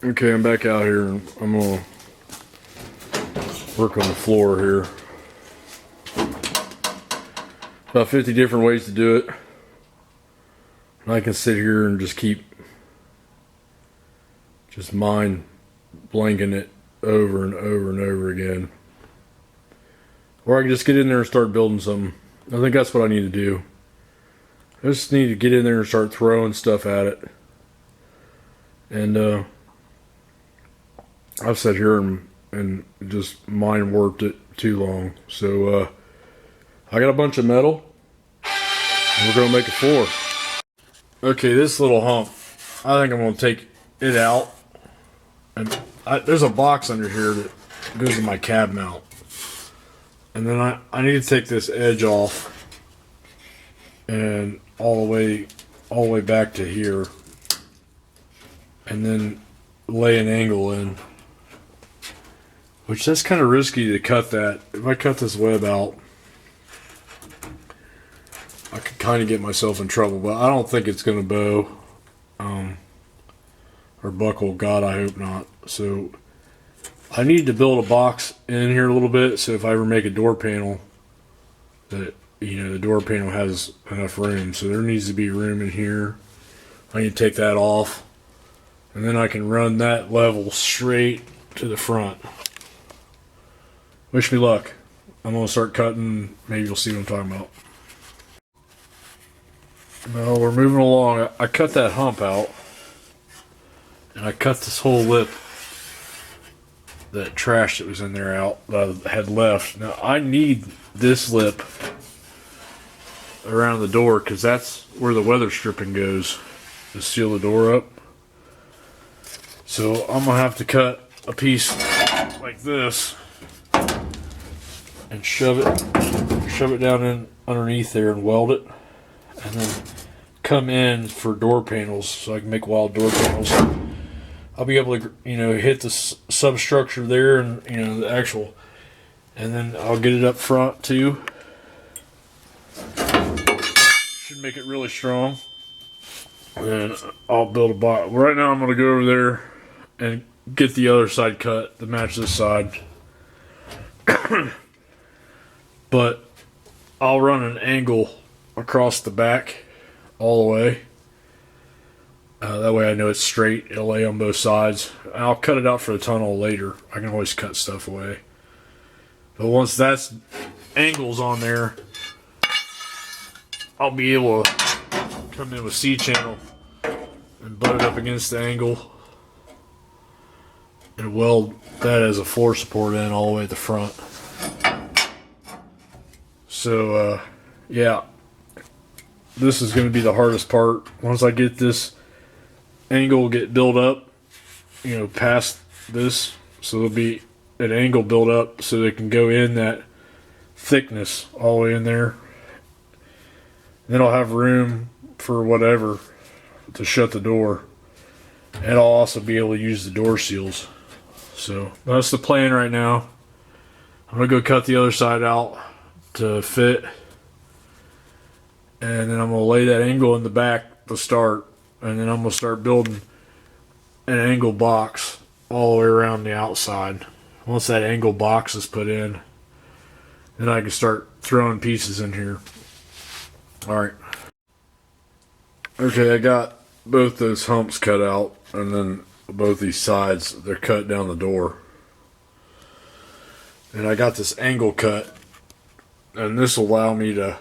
Okay, I'm back out here and I'm gonna work on the floor here. About 50 different ways to do it. And I can sit here and just keep mind blanking it over and over and over again. Or I can just get in there and start building something. I think that's what I need to do. I just need to get in there and start throwing stuff at it. And I've sat here and just mind warped it too long. So I got a bunch of metal. And we're gonna make a floor. Okay, this little hump, I think I'm gonna take it out. And there's a box under here that goes to my cab mount. And then I need to take this edge off and all the way back to here. And then lay an angle in. Which that's kind of risky to cut that. If I cut this web out, I could kind of get myself in trouble, but I don't think it's going to bow or buckle. God, I hope not. So I need to build a box in here a little bit, so if I ever make a door panel, that the door panel has enough room. So there needs to be room in here. I need to take that off, and then I can run that level straight to the front. Wish me luck. I'm going to start cutting. Maybe you'll see what I'm talking about. No, we're moving along. I cut that hump out, and I cut this whole lip, that trash that was in there out that I had left. Now I need this lip around the door because that's where the weather stripping goes to seal the door up. So I'm gonna have to cut a piece like this and shove it down in underneath there and weld it, and then come in for door panels so I can make wild door panels. I'll be able to hit the substructure there and the actual, and then I'll get it up front too. Should make it really strong. And I'll build a box. Right now I'm going to go over there and get the other side cut to match this side. But I'll run an angle across the back all the way. That way I know it's straight. It'll lay on both sides. I'll cut it out for the tunnel later. I can always cut stuff away. But once that's angles on there, I'll be able to come in with C-channel and butt it up against the angle and weld that as a floor support in all the way at the front. So yeah, this is going to be the hardest part. Once I get this angle built up, past this, so there'll be an angle built up so they can go in that thickness all the way in there. Then I'll have room for whatever to shut the door, and I'll also be able to use the door seals. So that's the plan right now. I'm gonna go cut the other side out to fit, and then I'm gonna lay that angle in the back to start, and then I'm gonna start building an angle box all the way around the outside. Once that angle box is put in, then I can start throwing pieces in here. Alright. Okay, I got both those humps cut out, and then both these sides, they're cut down the door. And I got this angle cut, and this will allow me to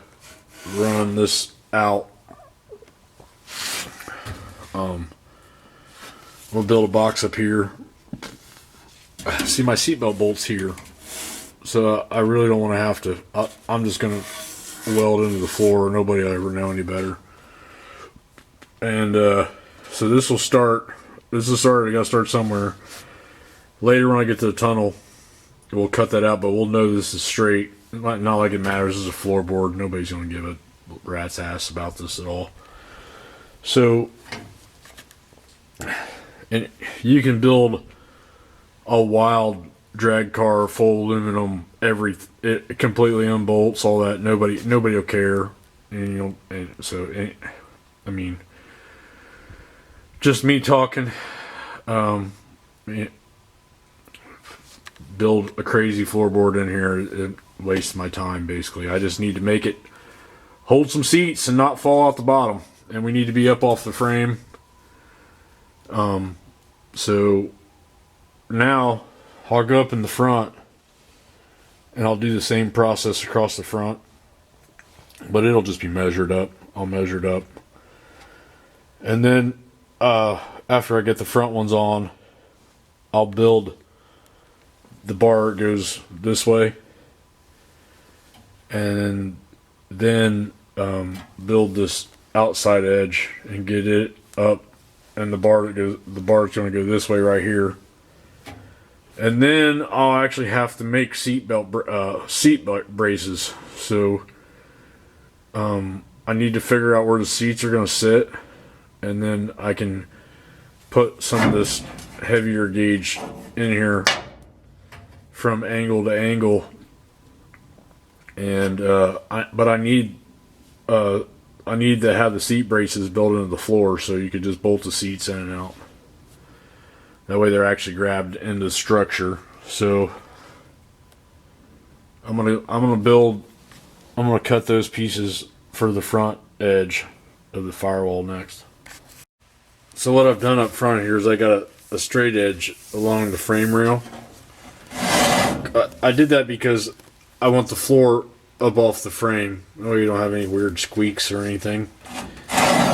run this out. We'll build a box up here. See, my seatbelt bolt's here, so I really don't want to have to. I'm just gonna weld into the floor. Nobody will ever know any better. And so this will start. This is started. I gotta start somewhere. Later, when I get to the tunnel, we'll cut that out. But we'll know this is straight. Not like it matters. This is a floorboard. Nobody's gonna give a rat's ass about this at all. So, and you can build a wild drag car, full aluminum, it completely unbolts, all that. Nobody will care. And I mean, just me talking. build a crazy floorboard in here. It wastes my time basically. I just need to make it hold some seats and not fall off the bottom, and we need to be up off the frame. So now I'll go up in the front and I'll do the same process across the front, but it'll just be measured up. I'll measure it up, and then after I get the front ones on, I'll build the bar. It goes this way, and then build this outside edge and get it up, and the bar's going to go this way right here. And then I'll actually have to make seat braces. So I need to figure out where the seats are going to sit, and then I can put some of this heavier gauge in here from angle to angle. And but I need to have the seat braces built into the floor, so you could just bolt the seats in and out. That way they're actually grabbed into the structure. So I'm gonna cut those pieces for the front edge of the firewall next. So what I've done up front here is I got a straight edge along the frame rail. I did that because I want the floor up off the frame. Oh, you don't have any weird squeaks or anything.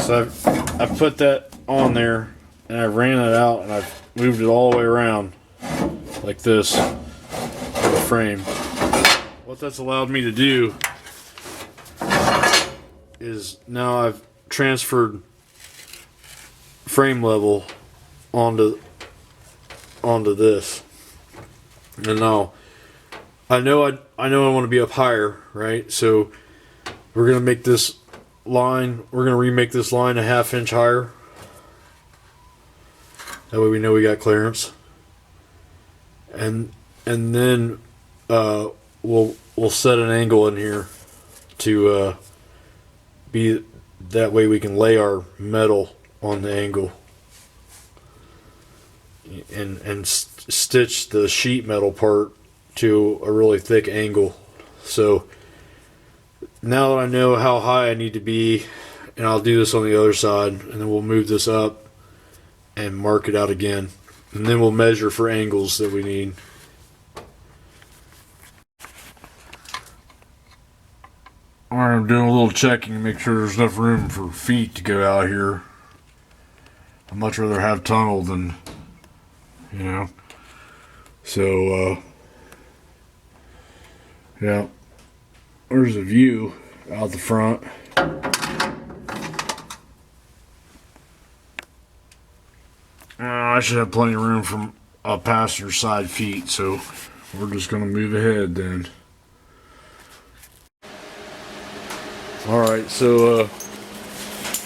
So I've put that on there, and I ran it out, and I've moved it all the way around like this to the frame. What that's allowed me to do is now I've transferred frame level onto this, and now I know I want to be up higher, right? So we're gonna make this line. We're gonna remake this line a 1/2 inch higher. That way we know we got clearance, and then we'll set an angle in here to be that way we can lay our metal on the angle and stitch the sheet metal part to a really thick angle. So now that I know how high I need to be, and I'll do this on the other side, and then we'll move this up and mark it out again, and then we'll measure for angles that we need. Alright, I'm doing a little checking to make sure there's enough room for feet to go out here. I'd much rather have tunnel than, you know. So yeah, there's a view out the front. I should have plenty of room from passenger side feet, so we're just going to move ahead then. Alright, so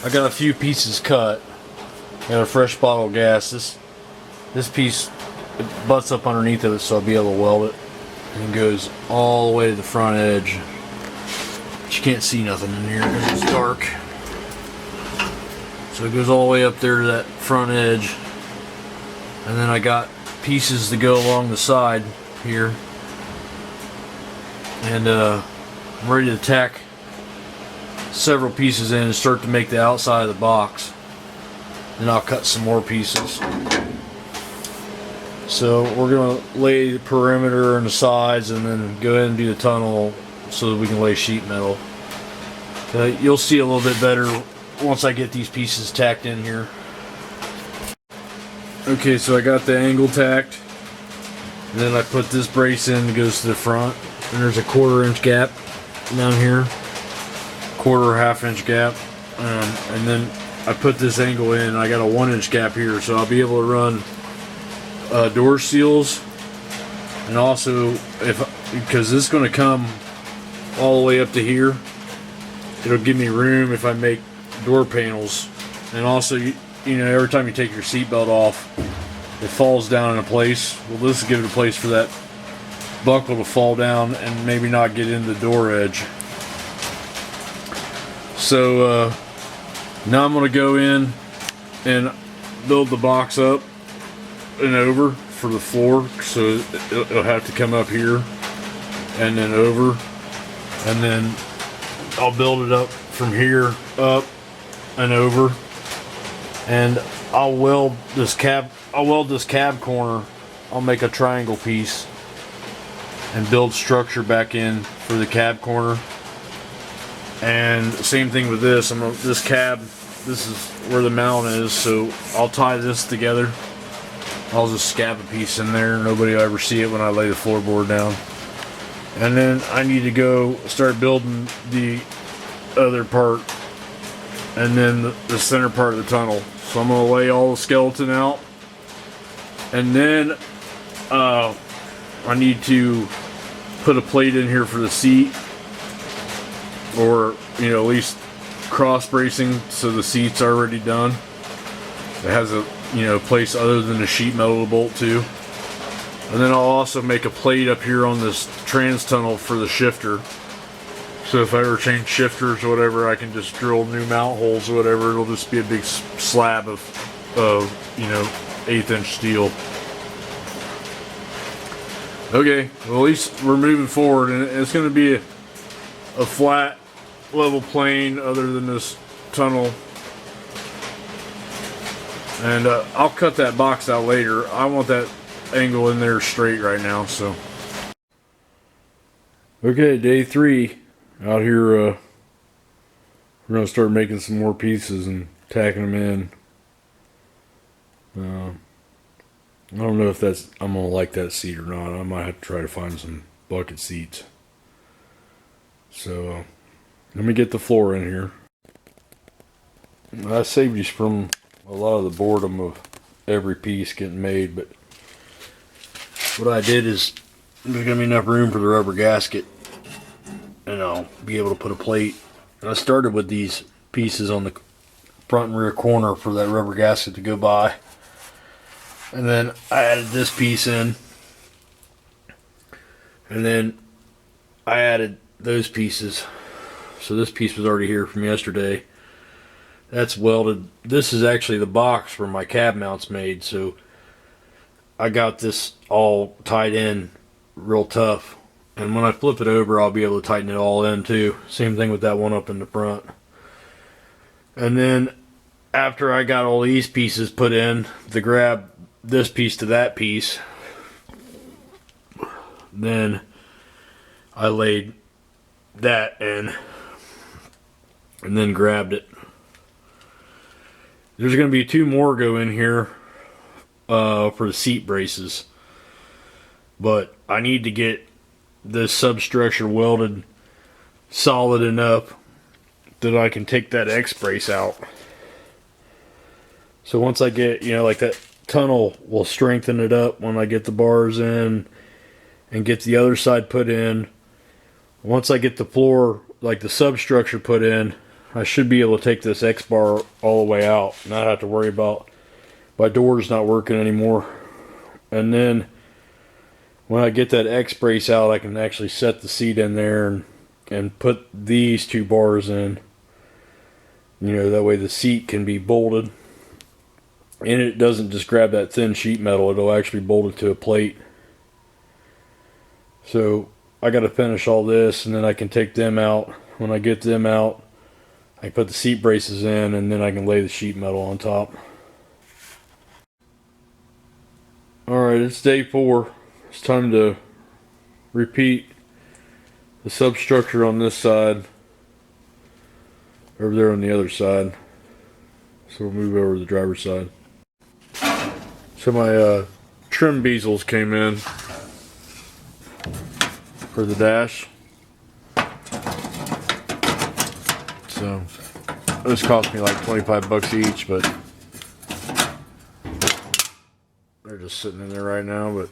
I got a few pieces cut. Got a fresh bottle of gas. This piece, it butts up underneath of it, so I'll be able to weld it. And it goes all the way to the front edge. But you can't see nothing in here because it's dark. So it goes all the way up there to that front edge. And then I got pieces to go along the side here. And I'm ready to tack several pieces in and start to make the outside of the box. Then I'll cut some more pieces. So we're going to lay the perimeter and the sides, and then go ahead and do the tunnel so that we can lay sheet metal. You'll see a little bit better once I get these pieces tacked in here. Okay, so I got the angle tacked, and then I put this brace in that goes to the front, and there's a 1/4 inch gap down here, 1/4 1/2 inch gap, and then I put this angle in, and I got a 1 inch gap here, so I'll be able to run door seals, and also because this is going to come all the way up to here, it'll give me room if I make door panels. And also, you know, every time you take your seatbelt off, it falls down in a place. Well, this will give it a place for that buckle to fall down and maybe not get into the door edge. So now I'm going to go in and build the box up. and over for the floor, so it'll have to come up here and then over, and then I'll build it up from here up and over, and I'll weld this cab corner. I'll make a triangle piece and build structure back in for the cab corner. And same thing with this. This cab, this is where the mount is, so I'll tie this together. I'll just scab a piece in there. Nobody will ever see it when I lay the floorboard down. And then I need to go start building the other part, and then the center part of the tunnel. So I'm going to lay all the skeleton out, and then I need to put a plate in here for the seat, or at least cross bracing so the seat's already done. It has a place other than the sheet metal to bolt to. And then I'll also make a plate up here on this trans tunnel for the shifter. So if I ever change shifters or whatever, I can just drill new mount holes or whatever. It'll just be a big slab of 1/8 inch steel. Okay, well, at least we're moving forward, and it's going to be a flat, level plane other than this tunnel. And I'll cut that box out later. I want that angle in there straight right now. So, okay, day 3 out here. We're gonna start making some more pieces and tacking them in. I don't know if I'm gonna like that seat or not. I might have to try to find some bucket seats. So let me get the floor in here. I saved you from a lot of the boredom of every piece getting made, but what I did is there's gonna be enough room for the rubber gasket, and I'll be able to put a plate. And I started with these pieces on the front and rear corner for that rubber gasket to go by, and then I added this piece in, and then I added those pieces. So this piece was already here from yesterday. That's welded. This is actually the box where my cab mount's made, so I got this all tied in real tough. And when I flip it over, I'll be able to tighten it all in too. Same thing with that one up in the front. And then after I got all these pieces put in, to grab this piece to that piece, then I laid that in and then grabbed it. There's going to be 2 more go in here for the seat braces, but I need to get this substructure welded solid enough that I can take that X brace out. So once I get, like that tunnel will strengthen it up when I get the bars in and get the other side put in. Once I get the floor, like the substructure put in, I should be able to take this X bar all the way out, not have to worry about my doors not working anymore. And then when I get that X brace out, I can actually set the seat in there and put these 2 bars in. That way the seat can be bolted, and it doesn't just grab that thin sheet metal, it'll actually bolt it to a plate. So I got to finish all this, and then I can take them out. When I get them out, I put the seat braces in, and then I can lay the sheet metal on top. Alright, it's day 4. It's time to repeat the substructure on this side over there on the other side. So we'll move over to the driver's side. So my trim bezels came in for the dash. So those cost me like 25 bucks each, but they're just sitting in there right now. But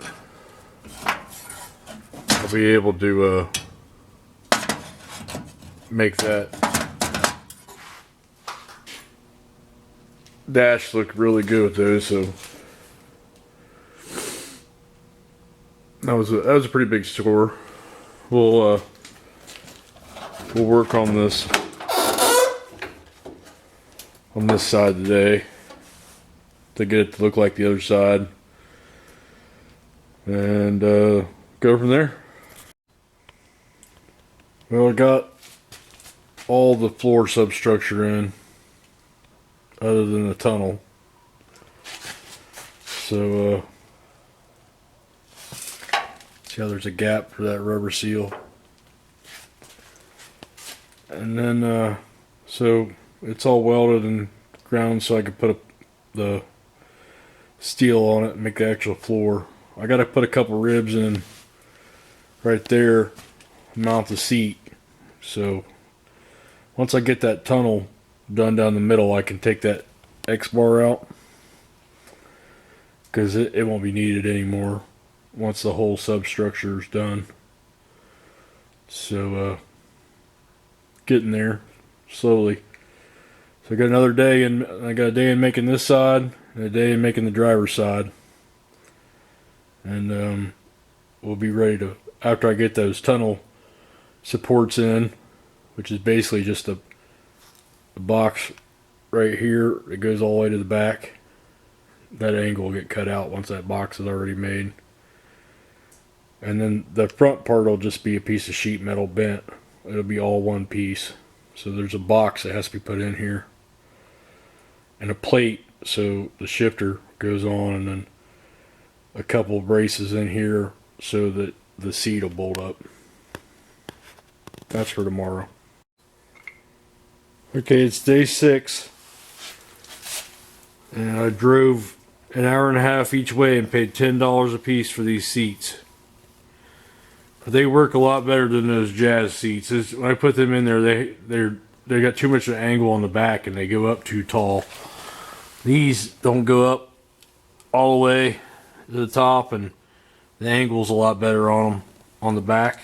I'll be able to make that dash look really good with those. So that was a pretty big score. We'll work on this side today to get it to look like the other side. and go from there. Well, I got all the floor substructure in, other than the tunnel. So, see how there's a gap for that rubber seal. And then, so it's all welded and ground so I can put the steel on it and make the actual floor. I got to put a couple ribs in right there, mount the seat. So once I get that tunnel done down the middle, I can take that X-bar out, because it won't be needed anymore once the whole substructure is done. So getting there slowly. So I got another day, and I got a day in making this side and a day in making the driver's side, and we'll be ready to, after I get those tunnel supports in, which is basically just a box right here that goes all the way to the back. That angle will get cut out once that box is already made. And then the front part will just be a piece of sheet metal bent. It'll be all one piece. So there's a box that has to be put in here, and a plate so the shifter goes on, and then a couple of braces in here so that the seat will bolt up. That's for tomorrow. Okay, it's day 6, and I drove an hour and a half each way and paid $10 a piece for these seats. They work a lot better than those Jazz seats. When I put them in there, they got too much of an angle on the back and they go up too tall. These don't go up all the way to the top, and the angle's a lot better on them on the back.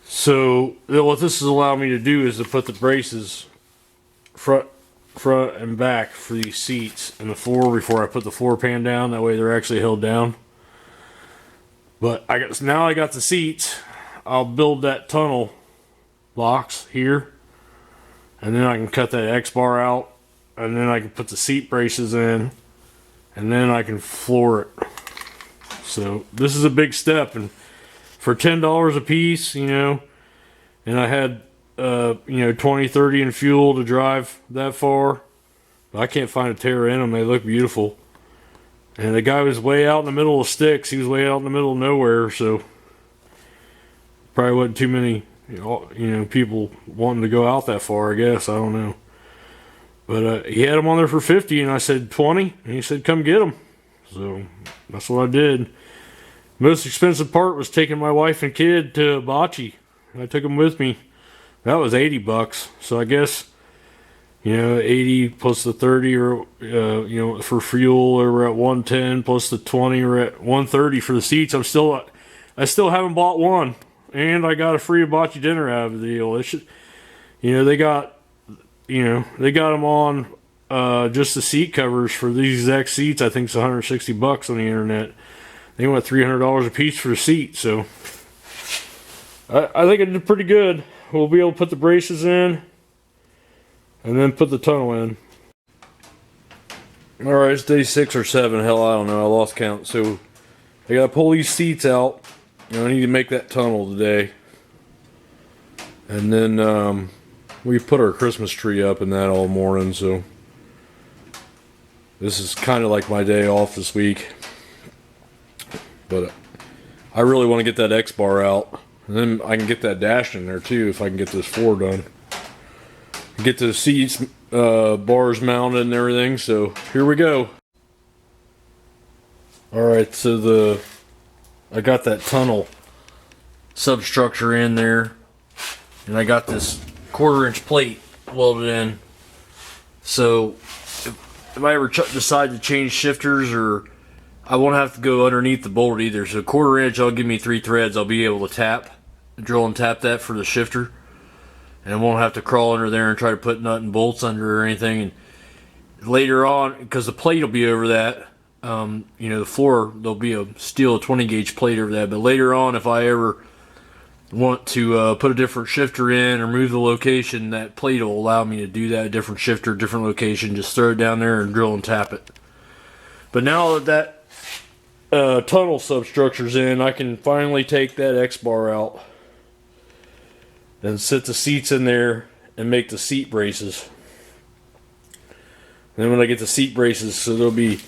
So what this has allowed me to do is to put the braces front and back for these seats and the floor before I put the floor pan down. That way they're actually held down. But now I got the seats. I'll build that tunnel box here, and then I can cut that X-bar out, and then I can put the seat braces in, and then I can floor it. So this is a big step, and for $10 a piece, you know, and I had you know, 20, 30 in fuel to drive that far. But I can't find a tear in them. They look beautiful. And the guy was way out in the middle of sticks. He was way out in the middle of nowhere, so probably wasn't too many, you know, people wanting to go out that far, I guess. I don't know. But he had them on there for 50, and I said 20, and he said come get them. So that's what I did. Most expensive part was taking my wife and kid to Bocce. I took them with me. That was $80. So I guess, you know, 80 plus the 30, or you know, for fuel, or we're at 110 plus the 20, or at 130 for the seats. I still haven't bought one, and I got a free Bocce dinner out of the deal. It should, you know, they got them on just the seat covers for these exact seats. I think it's $160 on the internet. They want $300 a piece for the seat, so I think I did pretty good. We'll be able to put the braces in and then put the tunnel in. Alright, it's day 6 or 7. Hell, I don't know. I lost count. So I gotta pull these seats out. You know, I need to make that tunnel today. And then we put our Christmas tree up in that all morning, so this is kind of like my day off this week. But I really want to get that X-bar out. And then I can get that dash in there too if I can get this floor done. Get the seats, bars mounted and everything, so here we go. Alright, so I got that tunnel substructure in there, and I got this 1/4-inch plate welded in. So if I ever decide to change shifters, or I won't have to go underneath the bolt either. So 1/4-inch, that'll give me 3 threads. I'll be able to drill and tap that for the shifter, and I won't have to crawl under there and try to put nut and bolts under or anything. And later on, because the plate will be over that, you know, the floor, there'll be a steel 20 gauge plate over that. But later on, if I ever want to put a different shifter in or move the location, that plate will allow me to do that. A different shifter, different location, just throw it down there and drill and tap it. But now that tunnel substructures in, I can finally take that X-bar out and set the seats in there and make the seat braces. And then when I get the seat braces, so there'll be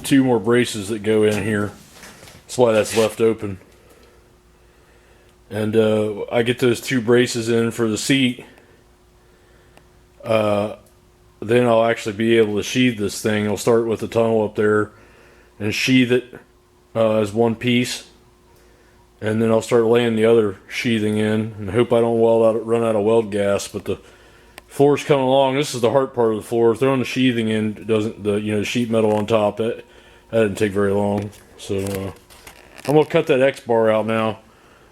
two more braces that go in here. That's why that's left open. And I get those two braces in for the seat. Then I'll actually be able to sheathe this thing. I'll start with the tunnel up there and sheathe it as one piece. And then I'll start laying the other sheathing in and hope I don't run out of weld gas. But the floor's coming along. This is the hard part of the floor. Throwing the sheathing in doesn't, the sheet metal on top, that didn't take very long. So I'm gonna cut that X-bar out now.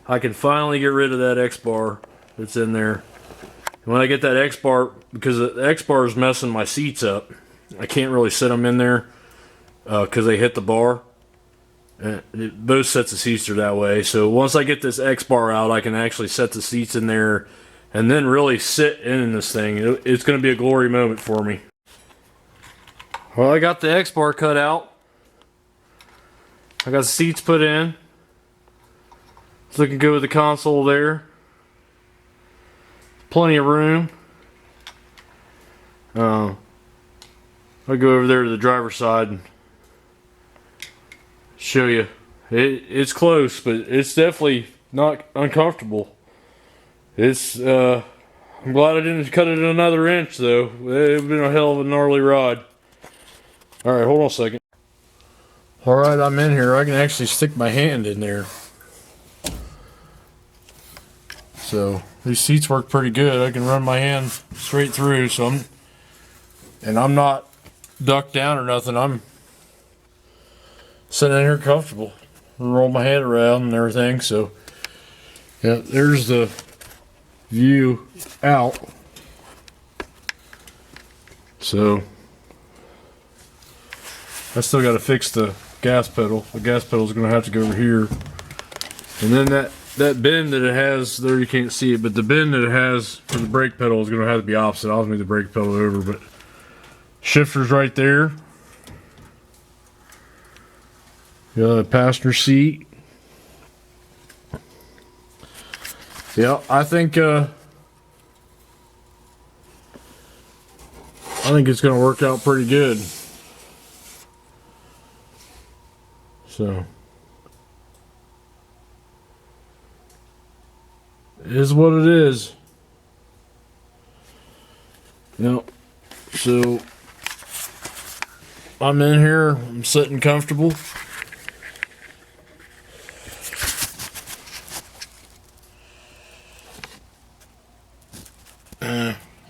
I can finally get rid of that X-bar that's in there. And when I get that X-bar, because the X-bar is messing my seats up, I can't really set them in there because they hit the bar. Both sets of seats are that way. So once I get this X-bar out, I can actually set the seats in there and then really sit in this thing. It's going to be a glory moment for me. Well, I got the X-bar cut out. I got the seats put in. It's looking good with the console there. Plenty of room. I'll go over there to the driver's side and show you. It's close, but it's definitely not uncomfortable. It's I'm glad I didn't cut it another inch though. It would have been a hell of a gnarly ride. Alright, hold on a second. Alright, I'm in here. I can actually stick my hand in there. So these seats work pretty good. I can run my hand straight through, so I'm not ducked down or nothing. I'm sitting in here comfortable. Roll my head around and everything. So yeah, there's the view out. So I still got to fix the gas pedal. The gas pedal is going to have to go over here, and then that bend that it has there, you can't see it, but the bend that it has for the brake pedal is going to have to be opposite. I'll move the brake pedal over, but shifter's right there. You got a passenger seat. Yeah, I think it's going to work out pretty good. So it is what it is. Yep. So I'm in here. I'm sitting comfortable.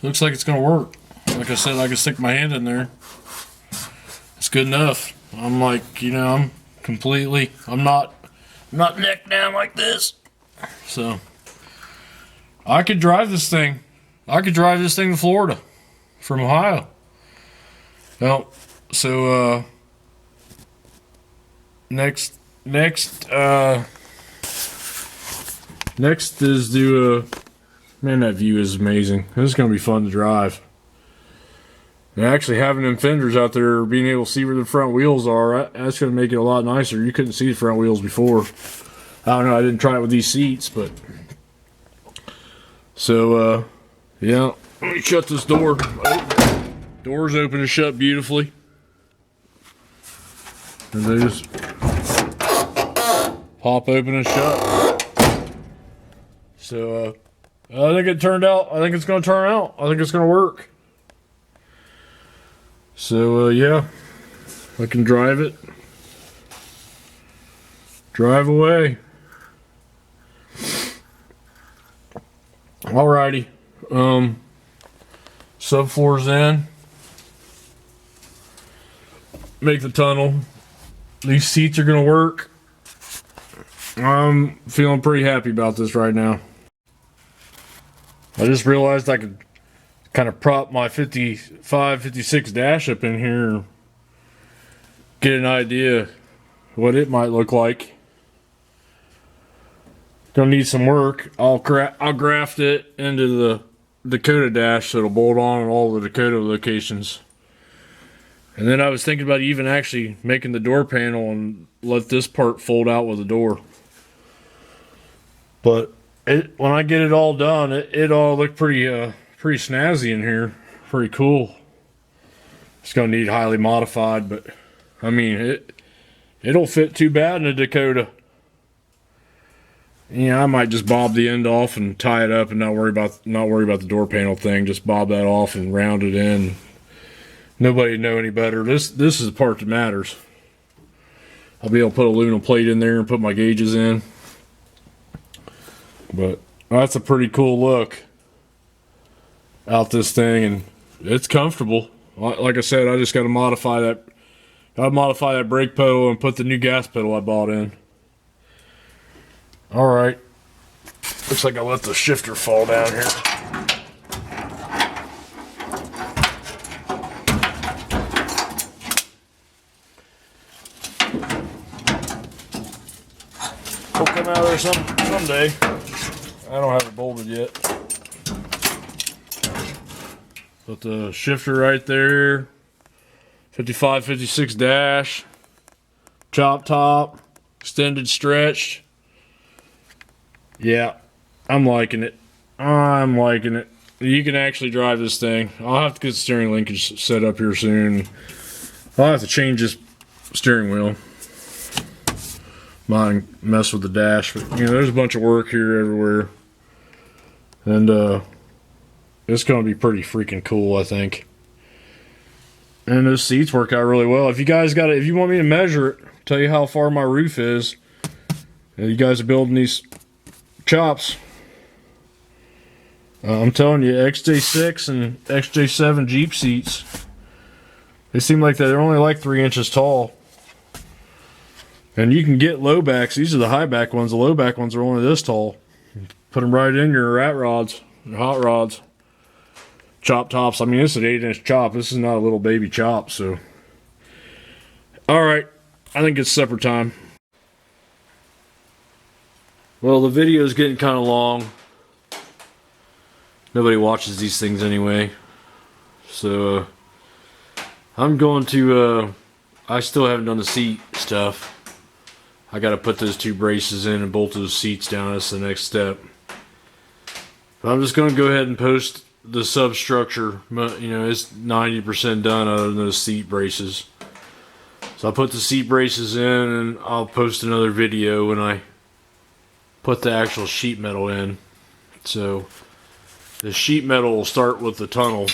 Looks like it's gonna work. Like I said, I can stick my hand in there. It's good enough. I'm like, I'm not neck down like this. So I could drive this thing. I could drive this thing to Florida from Ohio. Well, so next is do a. Man, that view is amazing. This is going to be fun to drive. And actually having them fenders out there, being able to see where the front wheels are, that's going to make it a lot nicer. You couldn't see the front wheels before. I don't know, I didn't try it with these seats, but... So, yeah. Let me shut this door. Doors open and shut beautifully. And they just pop open and shut. So, I think it turned out. I think it's going to turn out. I think it's going to work. So, yeah. I can drive it. Drive away. Alrighty. Subfloor's in. Make the tunnel. These seats are going to work. I'm feeling pretty happy about this right now. I just realized I could kind of prop my 55, 56 dash up in here and get an idea what it might look like. Gonna need some work. I'll graft it into the Dakota dash so it'll bolt on all the Dakota locations. And then I was thinking about even actually making the door panel and let this part fold out with the door. But when I get it all done, it all looked pretty snazzy in here. Pretty cool. It's gonna need highly modified, but I mean it'll fit too bad in a Dakota. Yeah, I might just bob the end off and tie it up and not worry about the door panel thing. Just bob that off and round it in. Nobody know any better. This is the part that matters. I'll be able to put a aluminum plate in there and put my gauges in. But that's a pretty cool look out this thing, and it's comfortable. Like I said, I just got to modify that. Got to modify that brake pedal and put the new gas pedal I bought in. All right. Looks like I let the shifter fall down here. Will come out of there someday. I don't have it bolted yet. Put the shifter right there. 55, 56 dash. Chop top. Extended stretched. Yeah, I'm liking it. I'm liking it. You can actually drive this thing. I'll have to get the steering linkage set up here soon. I'll have to change this steering wheel. Mine mess with the dash, but you know, there's a bunch of work here everywhere. And it's gonna be pretty freaking cool, I think. And those seats work out really well. If you guys if you want me to measure it, tell you how far my roof is. You guys are building these chops. I'm telling you, XJ6 and XJ7 Jeep seats, they seem like they're only like 3 inches tall. And you can get low backs. These are the high back ones. The low back ones are only this tall. Put them right in your rat rods, your hot rods. Chop tops. I mean, this is an 8-inch chop. This is not a little baby chop. So, all right, I think it's supper time. Well, the video is getting kind of long. Nobody watches these things anyway. So, I'm going to, I still haven't done the seat stuff. I got to put those 2 braces in and bolt those seats down. That's the next step. But I'm just going to go ahead and post the substructure. You know, it's 90% done other than those seat braces. So I'll put the seat braces in and I'll post another video when I put the actual sheet metal in. So the sheet metal will start with the tunnel.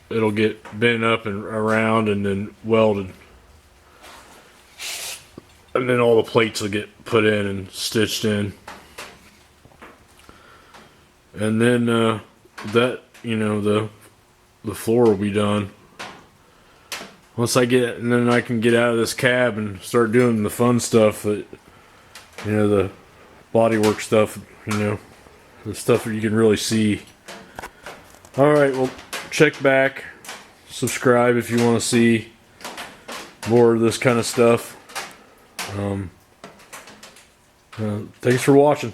It'll get bent up and around and then welded. And then all the plates will get put in and stitched in. And then that, you know, the floor will be done. Once I get, and then I can get out of this cab and start doing the fun stuff that, you know, the bodywork stuff, you know, the stuff that you can really see. Alright, well, check back, subscribe if you want to see more of this kind of stuff. Thanks for watching.